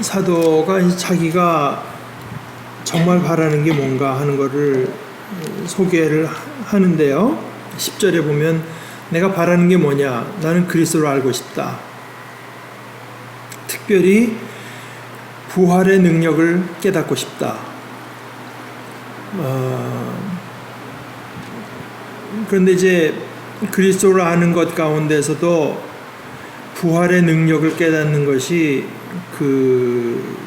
사도가 자기가 정말 바라는 게 뭔가 하는 것을 소개를 하는데요. 10절에 보면 내가 바라는 게 뭐냐? 나는 그리스도를 알고 싶다. 특별히 부활의 능력을 깨닫고 싶다. 그런데 이제 그리스도를 아는 것 가운데서도 부활의 능력을 깨닫는 것이 그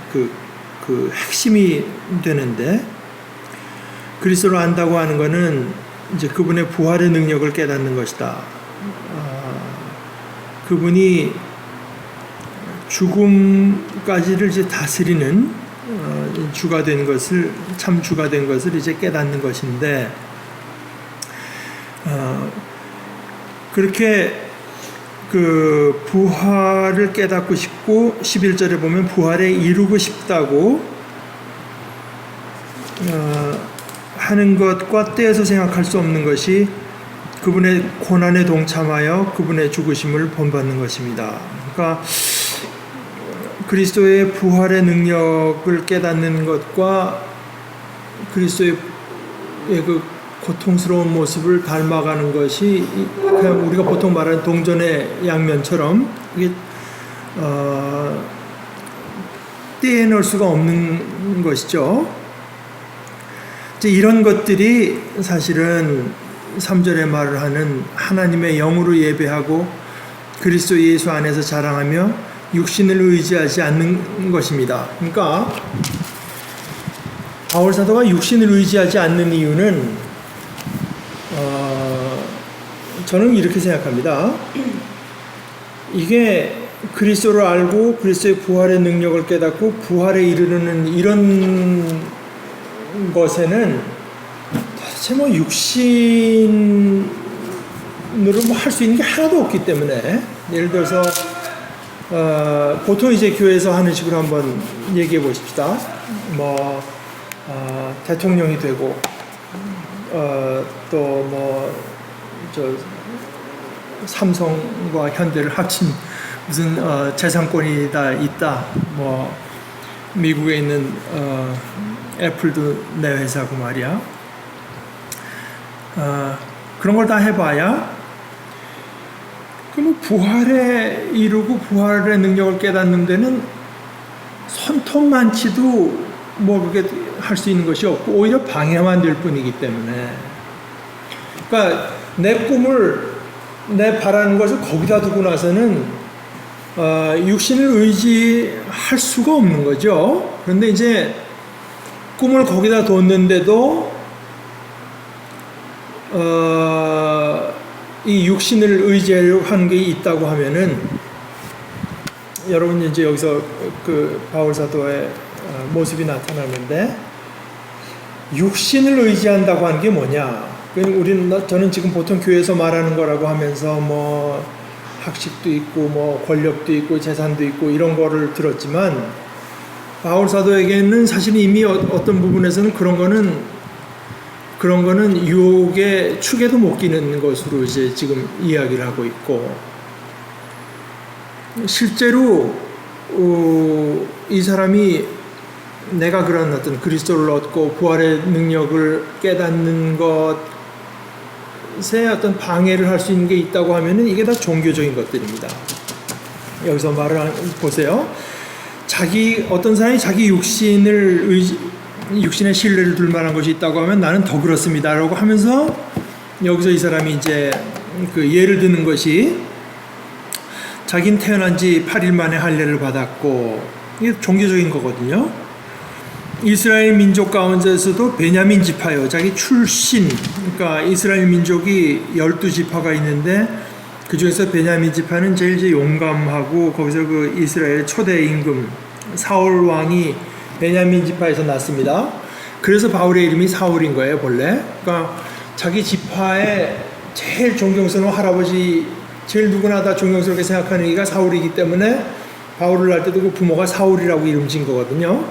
핵심이 되는데, 그리스도를 안다고 하는 것은 이제 그분의 부활의 능력을 깨닫는 것이다. 그분이 죽음까지를 이제 다스리는 주가 된 것을, 참 주가 된 것을 이제 깨닫는 것인데, 그렇게 그 부활을 깨닫고 싶고 11절에 보면 부활에 이루고 싶다고 하는 것과 떼어서 생각할 수 없는 것이 그분의 고난에 동참하여 그분의 죽으심을 본받는 것입니다. 그러니까 그리스도의 부활의 능력을 깨닫는 것과 그리스도의 그 고통스러운 모습을 닮아가는 것이 그냥 우리가 보통 말하는 동전의 양면처럼 이게 떼어놓을 수가 없는 것이죠. 이제 이런 것들이 사실은 3절에 말을 하는 하나님의 영으로 예배하고 그리스도 예수 안에서 자랑하며 육신을 의지하지 않는 것입니다. 그러니까 바울 사도가 육신을 의지하지 않는 이유는 저는 이렇게 생각합니다. 이게 그리스도를 알고 그리스도의 부활의 능력을 깨닫고 부활에 이르는 이런 것에는 도대체 뭐 육신으로 뭐 할 수 있는 게 하나도 없기 때문에, 예를 들어서 보통 이제 교회에서 하는 식으로 한번 얘기해 보십시다. 뭐 대통령이 되고 또 뭐 삼성과 현대를 합친 무슨 재산권이 다 있다. 뭐 미국에 있는 애플도 내 회사고 말이야. 그런 걸 다 해봐야 그럼 부활에 이루고 부활의 능력을 깨닫는 데는 손톱만치도 뭐 그게 할 수 있는 것이 없고 오히려 방해만 될 뿐이기 때문에, 그러니까 내 꿈을, 내 바라는 것을 거기다 두고 나서는 육신을 의지할 수가 없는 거죠. 그런데 이제 꿈을 거기다 뒀는데도 이 육신을 의지하려고 하는 게 있다고 하면은, 여러분 이제 여기서 그 바울 사도의 모습이 나타나는데, 육신을 의지한다고 하는 게 뭐냐? 저는 지금 보통 교회에서 말하는 거라고 하면서 뭐 학식도 있고 뭐 권력도 있고 재산도 있고 이런 거를 들었지만, 바울 사도에게는 사실 이미 어떤 부분에서는 그런 거는 유혹의 축에도 못 끼는 것으로 이제 지금 이야기를 하고 있고, 실제로 이 사람이 내가 그런 어떤 그리스도를 얻고 부활의 능력을 깨닫는 것에 어떤 방해를 할 수 있는 게 있다고 하면은 이게 다 종교적인 것들입니다. 여기서 말을 보세요. 어떤 사람이 자기 육신에 신뢰를 둘 만한 것이 있다고 하면 나는 더 그렇습니다라고 하면서, 여기서 이 사람이 이제 그 예를 드는 것이 자기는 태어난 지 8일 만에 할례를 받았고, 이게 종교적인 거거든요. 이스라엘 민족 가운데서도 베냐민 지파요, 자기 출신, 그러니까 이스라엘 민족이 12지파가 있는데 그 중에서 베냐민 지파는 제일 이제 용감하고, 거기서 그 이스라엘 초대 임금 사울 왕이 베냐민 지파에서 났습니다. 그래서 바울의 이름이 사울인 거예요, 본래. 그러니까 자기 지파의 제일 존경스러운 할아버지, 제일 누구나 다 존경스럽게 생각하는 이가 사울이기 때문에 바울을 할 때도 그 부모가 사울이라고 이름 지은 거거든요.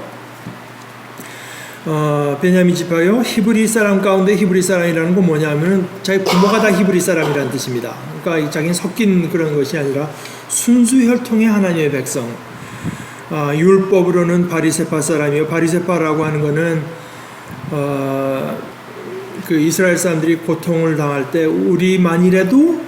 베냐민 지파요, 히브리 사람 가운데 히브리 사람이라는 건 뭐냐면 자기 부모가 다 히브리 사람이라는 뜻입니다. 그러니까 자기는 섞인 그런 것이 아니라 순수 혈통의 하나님의 백성. 율법으로는 바리새파 사람이요. 바리새파라고 하는 것은 그 이스라엘 사람들이 고통을 당할 때 우리만이라도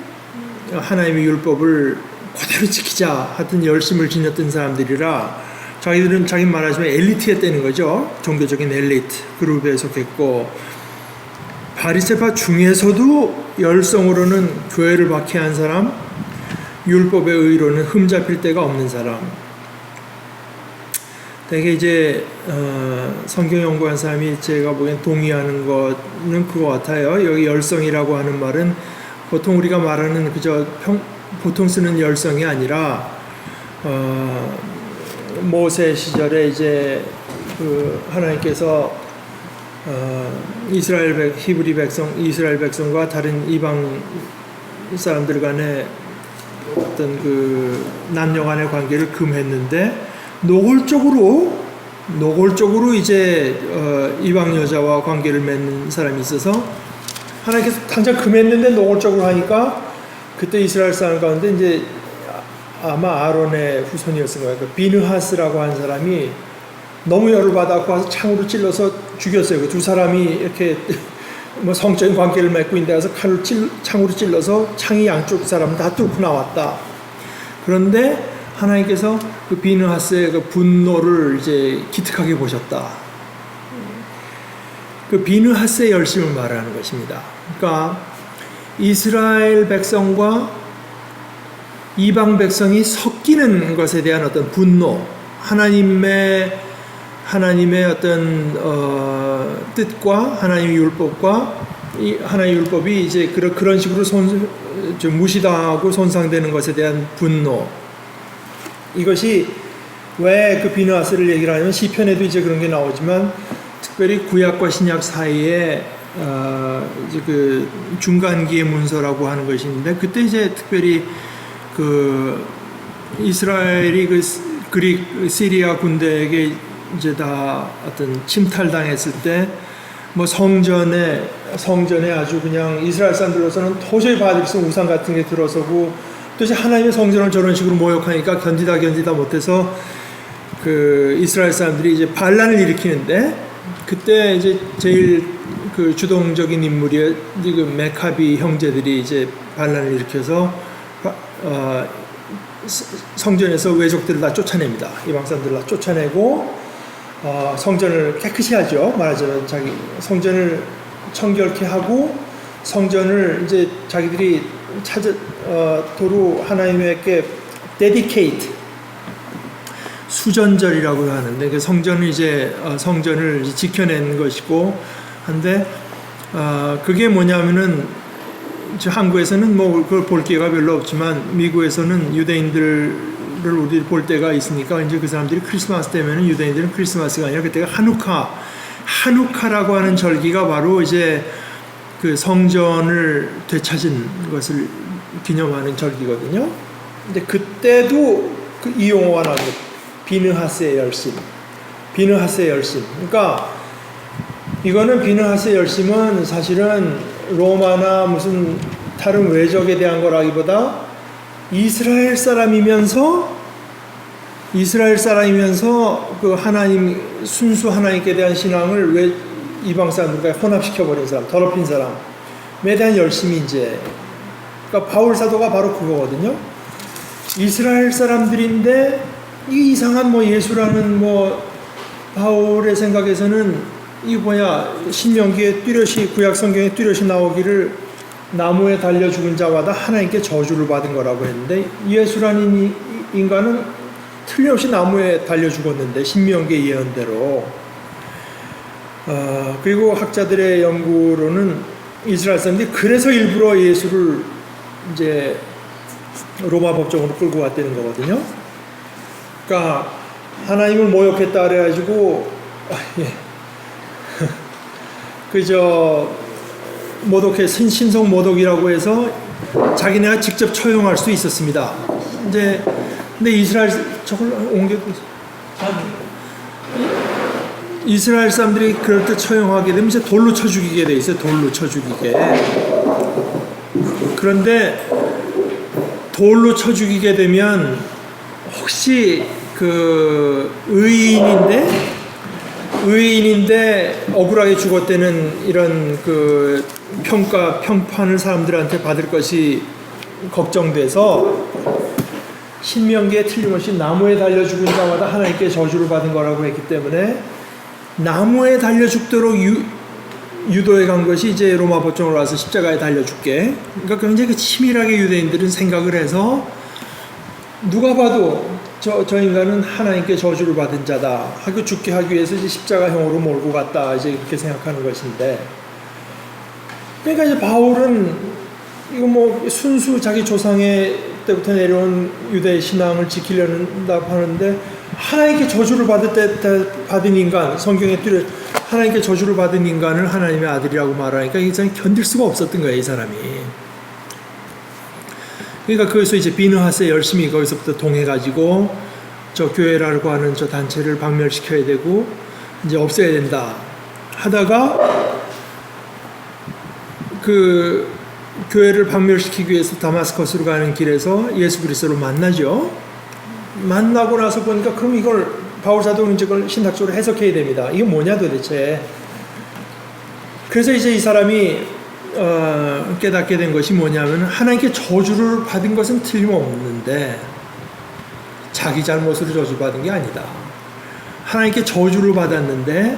하나님의 율법을 그대로 지키자 하여튼 열심을 지녔던 사람들이라 자기들은 자기 말하자면 엘리트에 떼는 거죠. 종교적인 엘리트 그룹에 속했고, 바리새파 중에서도 열성으로는 교회를 박해한 사람, 율법의 의로는 흠잡힐 데가 없는 사람. 되게 이제 성경 연구한 사람이 제가 보기엔 동의하는 거는 그거 같아요. 여기 열성이라고 하는 말은 보통 우리가 말하는 그저 보통 쓰는 열성이 아니라 모세 시절에 이제 그 하나님께서 이스라엘 백성과 다른 이방 사람들 간의 어떤 그 남녀 간의 관계를 금했는데 노골적으로 이제 이방 여자와 관계를 맺는 사람이 있어서 하나님께서 당장 금했는데 노골적으로 하니까 그때 이스라엘 사람 가운데 이제 아마 아론의 후손이었을 거예요. 그 비느하스라고 한 사람이 너무 열을 받아서 와서 창으로 찔러서 죽였어요. 그 두 사람이 이렇게 뭐 성적인 관계를 맺고 있는데 가서 창으로 찔러서 창이 양쪽 사람 다 뚫고 나왔다. 그런데 하나님께서 그 비느하스의 그 분노를 이제 기특하게 보셨다. 그 비느하스의 열심을 말하는 것입니다. 그러니까 이스라엘 백성과 이방 백성이 섞이는 것에 대한 어떤 분노, 하나님의 어떤 뜻과 하나님의 율법과 하나님의 율법이 이제 그런 식으로 좀 무시당하고 손상되는 것에 대한 분노. 이것이 왜 그 비느하스를 얘기를 하냐면 시편에도 이제 그런 게 나오지만 특별히 구약과 신약 사이에 이제 그 중간기의 문서라고 하는 것이 있는데 그때 이제 특별히 그 이스라엘이 그 그릭 시리아 군대에게 이제 다 어떤 침탈당했을 때 뭐 성전에 아주 그냥 이스라엘 사람들로서는 도저히 받을 수 없는 우상 같은 게 들어서고 또 이제 하나님의 성전을 저런 식으로 모욕하니까 견디다 못해서 그 이스라엘 사람들이 이제 반란을 일으키는데 그때 이제 제일 그 주동적인 인물이 그 메카비 형제들이 이제 반란을 일으켜서 성전에서 외족들을 다 쫓아냅니다. 이방 사람들을 다 쫓아내고 성전을 깨끗이 하죠. 말하자면 자기 성전을 청결케 하고 성전을 이제 자기들이 도로 하나님께 dedicate 수전절이라고 하는데 그 성전을 성전을 지켜낸 것이고 한데 그게 뭐냐면은 한국에서는 뭐 그걸 볼 기회가 별로 없지만 미국에서는 유대인들을 우리 볼 때가 있으니까 이제 그 사람들이 크리스마스 때면은 유대인들은 크리스마스가 아니라 그때가 하누카라고 하는 절기가 바로 이제 그 성전을 되찾은 것을 기념하는 절기거든요. 근데 그때도 이 용어가 나와요. 비느하스의 열심. 그러니까 이거는 비느하스의 열심은 사실은 로마나 무슨 다른 외적에 대한 거라기보다 이스라엘 사람이면서 그 하나님 순수 하나님께 대한 신앙을 왜 이방 사람들과 혼합시켜버린 사람, 더럽힌 사람에 대한 열심이 이제 그러니까 바울 사도가 바로 그거거든요. 이스라엘 사람들인데 이 이상한 뭐 예수라는 뭐 바울의 생각에서는 이 신명기에 뚜렷이 구약 성경에 뚜렷이 나오기를 나무에 달려 죽은 자마다 하나님께 저주를 받은 거라고 했는데 예수라는 인간은 틀림없이 나무에 달려 죽었는데 신명기의 예언대로 그리고 학자들의 연구로는 이스라엘 사람들이 그래서 일부러 예수를 이제 로마 법정으로 끌고 왔다는 거거든요. 그러니까 하나님을 모욕했다 그래가지고 그저 모독해 신성 모독이라고 해서 자기네가 직접 처형할 수 있었습니다. 이제 근데 이스라엘 사람들이 그럴 때 처형하게 되면 이제 돌로 쳐 죽이게 돼 있어요. 돌로 쳐 죽이게. 그런데 돌로 쳐 죽이게 되면 혹시 그 의인인데 억울하게 죽었다는 이런 그 평판을 사람들한테 받을 것이 걱정돼서 신명기에 틀림없이 나무에 달려 죽은 자마다 하나님께 저주를 받은 거라고 했기 때문에 나무에 달려 죽도록 유도해 간 것이 이제 로마 법정으로 와서 십자가에 달려 죽게. 그러니까 굉장히 치밀하게 유대인들은 생각을 해서 누가 봐도 저 인간은 하나님께 저주를 받은 자다 하고 죽게 하기 위해서 이제 십자가형으로 몰고 갔다 이제 이렇게 생각하는 것인데, 그러니까 이제 바울은 이거 뭐 순수 자기 조상의 때부터 내려온 유대 신앙을 지키려는다고 하는데 하나님께 저주를 받은 인간, 성경에 뚜렷 하나님께 저주를 받은 인간을 하나님의 아들이라고 말하니까 이 사람이 견딜 수가 없었던 거예요, 이 사람이. 그러니까 거기서 이제 비느하스에 열심히 거기서부터 동해가지고 저 교회라고 하는 저 단체를 박멸시켜야 되고 이제 없애야 된다 하다가 그 교회를 박멸시키기 위해서 다마스커스로 가는 길에서 예수 그리스도를 만나죠. 만나고 나서 보니까 그럼 이걸 바울 사도는 이걸 신학적으로 해석해야 됩니다. 이게 뭐냐 도대체. 그래서 이제 이 사람이 깨닫게 된 것이 뭐냐면 하나님께 저주를 받은 것은 틀림없는데 자기 잘못으로 저주받은 게 아니다. 하나님께 저주를 받았는데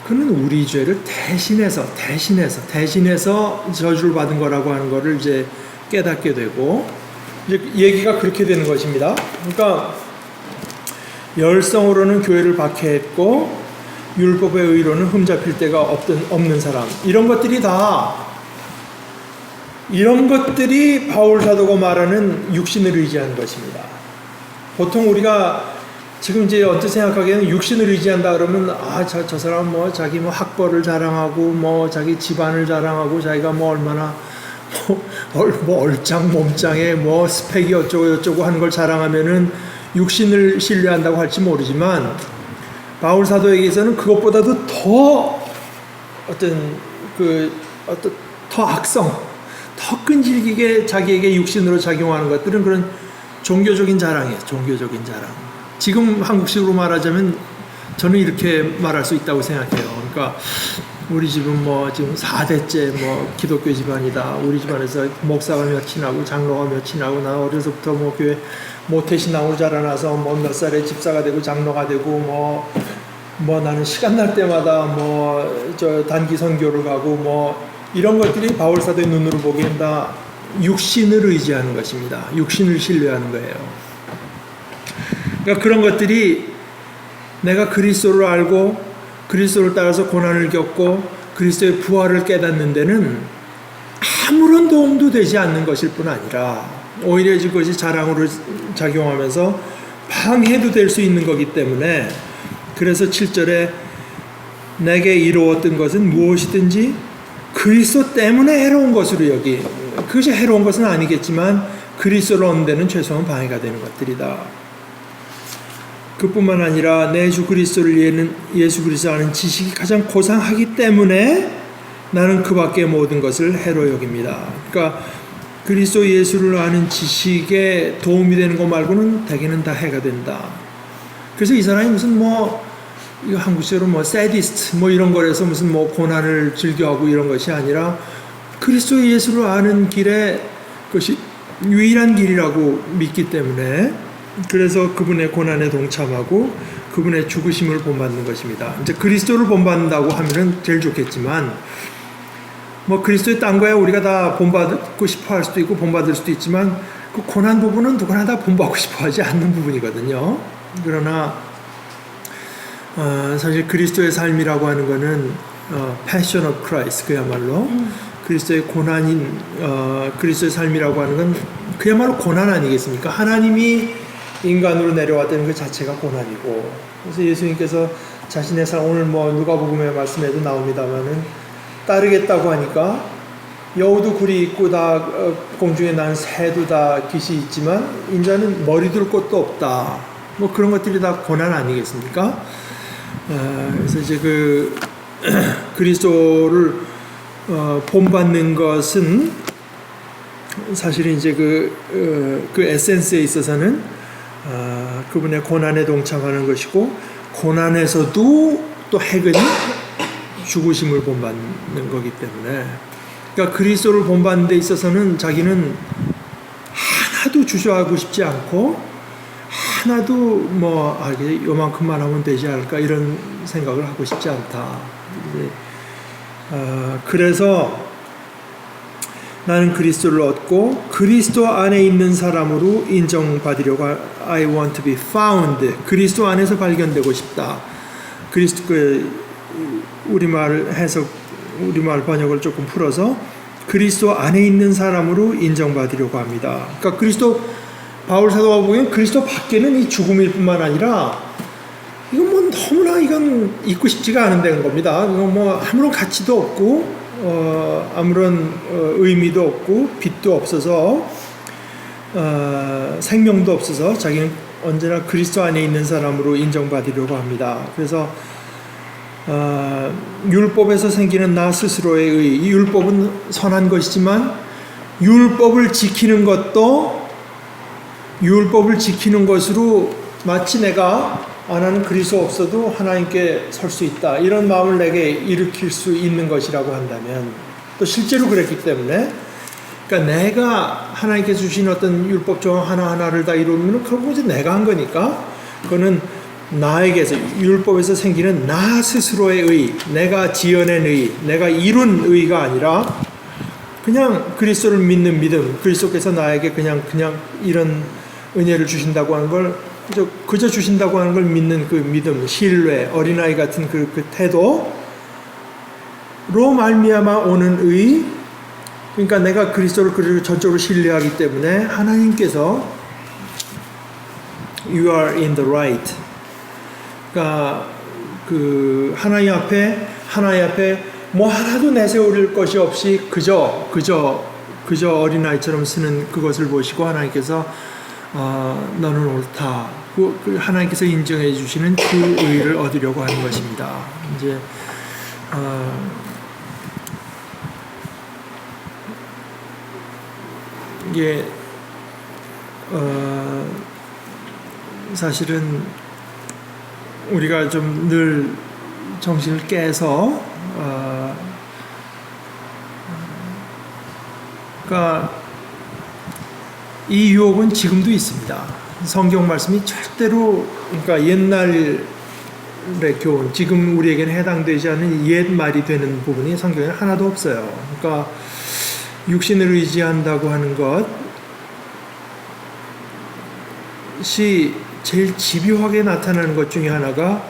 그는 우리 죄를 대신해서 저주를 받은 거라고 하는 것을 이제 깨닫게 되고 이제 얘기가 그렇게 되는 것입니다. 그러니까 열성으로는 교회를 박해했고 율법의 의로는 흠잡힐 데가 없는 사람, 이런 것들이 바울 사도가 말하는 육신을 의지하는 것입니다. 보통 우리가 지금 이제 언뜻 생각하기에는 육신을 의지한다 그러면 저 사람 뭐 자기 뭐 학벌을 자랑하고 뭐 자기 집안을 자랑하고 자기가 뭐 얼마나 뭐 얼짱 몸짱에 뭐 스펙이 어쩌고 하는 걸 자랑하면은 육신을 신뢰한다고 할지 모르지만 바울 사도에게서는 그것보다도 더 더 악성, 더 끈질기게 자기에게 육신으로 작용하는 것들은 그런 종교적인 자랑이에요. 종교적인 자랑. 지금 한국식으로 말하자면 저는 이렇게 말할 수 있다고 생각해요. 그러니까 우리 집은 뭐 지금 4대째 뭐 기독교 집안이다. 우리 집안에서 목사가 몇이나고 장로가 몇이나고 나 어려서부터 뭐 교회 모태신앙으로 자라나서 뭐 몇 살에 집사가 되고 장로가 되고 뭐 나는 시간 날 때마다 뭐 저 단기 선교를 가고 뭐 이런 것들이 바울 사도의 눈으로 보기엔 다 육신을 의지하는 것입니다. 육신을 신뢰하는 거예요. 그러니까 그런 것들이 내가 그리스도를 알고 그리스도를 따라서 고난을 겪고 그리스도의 부활을 깨닫는 데는 아무런 도움도 되지 않는 것일 뿐 아니라 오히려 그것이 자랑으로 작용하면서 방해도 될 수 있는 거기 때문에, 그래서 7절에 내게 이루었던 것은 무엇이든지 그리스도 때문에 해로운 것으로 여기, 그것이 해로운 것은 아니겠지만 그리스도를 얻는 데는 최소한 방해가 되는 것들이다. 그뿐만 아니라 내 주 그리스도를 예수 그리스도 아는 지식이 가장 고상하기 때문에 나는 그 밖의 모든 것을 해로 여깁니다. 그러니까 그리스도 예수를 아는 지식에 도움이 되는 것 말고는 대개는 다 해가 된다. 그래서 이 사람이 무슨 이거 한국식으로 사디스트 이런 거라서 무슨 고난을 즐겨하고 이런 것이 아니라 그리스도 예수를 아는 길에 그것이 유일한 길이라고 믿기 때문에, 그래서 그분의 고난에 동참하고 그분의 죽으심을 본받는 것입니다. 이제 그리스도를 본받는다고 하면은 제일 좋겠지만, 그리스도의 딴 거야 우리가 다 본받고 싶어 할 수도 있고 본받을 수도 있지만 그 고난 부분은 누구나 다 본받고 싶어 하지 않는 부분이거든요. 그러나 사실 그리스도의 삶이라고 하는 거는 Passion of Christ, 그야말로 그리스도의 고난인 그리스도의 삶이라고 하는 건 그야말로 고난 아니겠습니까? 하나님이 인간으로 내려왔다는 그 자체가 고난이고, 그래서 예수님께서 자신의 삶, 오늘 누가복음의 말씀에도 나옵니다마는 따르겠다고 하니까 여우도 굴이 있고 다 공중에 난 새도 다 깃이 있지만 인자는 머리 둘 곳도 없다. 그런 것들이 다 고난 아니겠습니까? 그래서 이제 그리스도를 본받는 것은 사실은 이제 그 에센스에 있어서는 그분의 고난에 동참하는 것이고, 고난에서도 또 해근이 죽으심을 본받는 거기 때문에, 그러니까 그리스도를 본받는 데 있어서는 자기는 하나도 주저하고 싶지 않고, 하나도 뭐 요만큼만 하면 되지 않을까 이런 생각을 하고 싶지 않다. 그래서 나는 그리스도를 얻고 그리스도 안에 있는 사람으로 인정받으려고, I want to be found. 그리스도 안에서 발견되고 싶다. 우리말 번역을 조금 풀어서 그리스도 안에 있는 사람으로 인정받으려고 합니다. 그러니까 바울 사도가 보기엔 그리스도 밖에는 이 죽음일 뿐만 아니라 이건 뭐 너무나 이건 잊고 싶지가 않은 겁니다. 이건 뭐 아무런 가치도 없고 아무런 의미도 없고 빛도 없어서 생명도 없어서 자기는 언제나 그리스도 안에 있는 사람으로 인정받으려고 합니다. 그래서 율법에서 생기는 나 스스로의 의, 이 율법은 선한 것이지만 율법을 지키는 것으로 마치 내가 나는 그리스도 없어도 하나님께 설 수 있다, 이런 마음을 내게 일으킬 수 있는 것이라고 한다면, 또 실제로 그랬기 때문에, 그러니까 내가 하나님께서 주신 어떤 율법 조항 하나하나를 다 이루면 결국 이제 내가 한 거니까, 그거는 나에게서, 율법에서 생기는 나 스스로의 의, 내가 지어낸 의, 내가 이룬 의가 아니라 그냥 그리스도를 믿는 믿음, 그리스도께서 나에게 그냥 이런 은혜를 주신다고 하는 걸, 그저 주신다고 하는 걸 믿는 그 믿음, 신뢰, 어린아이 같은 그 태도로 말미암아 오는 의, 그러니까 내가 그리스도를 전적으로 신뢰하기 때문에 하나님께서 You are in the right. 그러니까 그 하나님 앞에 뭐 하나도 내세울 것이 없이 그저 어린아이처럼 쓰는 그것을 보시고 하나님께서 너는 옳다. 하나님께서 인정해 주시는 그 의를 얻으려고 하는 것입니다. 이제 이게 사실은 우리가 좀 늘 정신을 깨서 그러니까 이 유혹은 지금도 있습니다. 성경 말씀이 절대로, 그러니까 옛날의 교훈, 지금 우리에게는 해당되지 않는 옛 말이 되는 부분이 성경에 하나도 없어요. 그러니까 육신을 의지한다고 하는 것이 제일 집요하게 나타나는 것 중에 하나가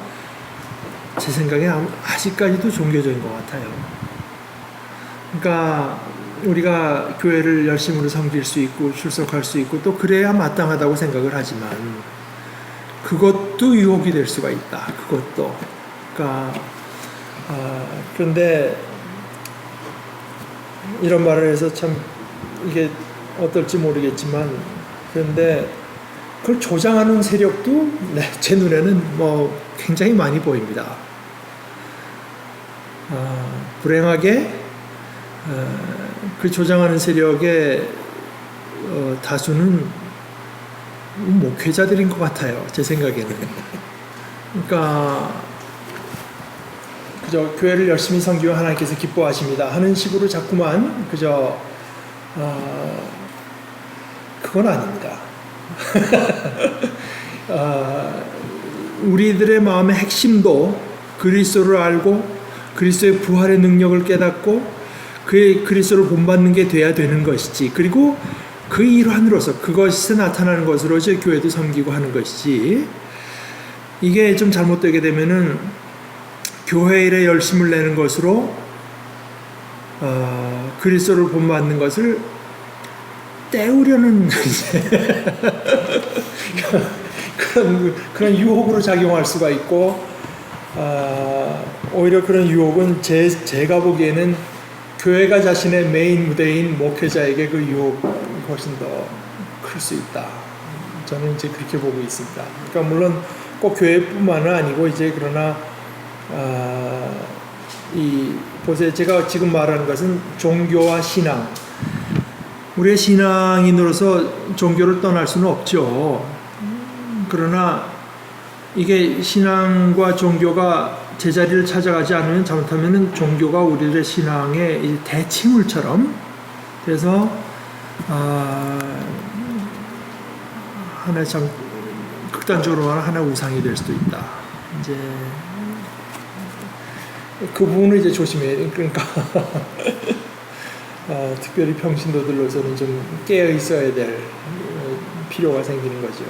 제 생각에 아직까지도 종교적인 것 같아요. 그러니까 우리가 교회를 열심으로 섬길 수 있고 출석할 수 있고 또 그래야 마땅하다고 생각을 하지만 그것도 유혹이 될 수가 있다. 그것도. 그러니까 그런데 이런 말을 해서 참 이게 어떨지 모르겠지만, 그런데 그걸 조장하는 세력도 제 눈에는 뭐 굉장히 많이 보입니다. 불행하게 그 조장하는 세력의 다수는 목회자들인 것 같아요. 제 생각에는. 그러니까 그저 교회를 열심히 섬기며 하나님께서 기뻐하십니다 하는 식으로 자꾸만 그저 그건 아닙니다. 우리들의 마음의 핵심도 그리스도를 알고 그리스도의 부활의 능력을 깨닫고 그의 그리스도를 본받는 게 돼야 되는 것이지, 그리고 그 일환으로서 그것이 나타나는 것으로 이제 교회도 섬기고 하는 것이지, 이게 좀 잘못되게 되면은 교회 일에 열심을 내는 것으로 그리스도를 본받는 것을 때우려는 그런 유혹으로 작용할 수가 있고, 오히려 그런 유혹은 제가 보기에는 교회가 자신의 메인 무대인 목회자에게 그 유혹이 훨씬 더 클 수 있다. 저는 이제 그렇게 보고 있습니다. 그러니까 물론 꼭 교회뿐만은 아니고 이제 그러나 보세요. 제가 지금 말하는 것은 종교와 신앙. 우리의 신앙인으로서 종교를 떠날 수는 없죠. 그러나 이게 신앙과 종교가 제자리를 찾아가지 않으면 잘못하면 종교가 우리들의 신앙의 대칭물처럼 그래서 하나의 참 극단적으로 말하면 하나의 우상이 될 수도 있다. 이제 그 부분을 이제 조심해야 그러니까 특별히 평신도들로서는 좀 깨어 있어야 될 필요가 생기는 거죠.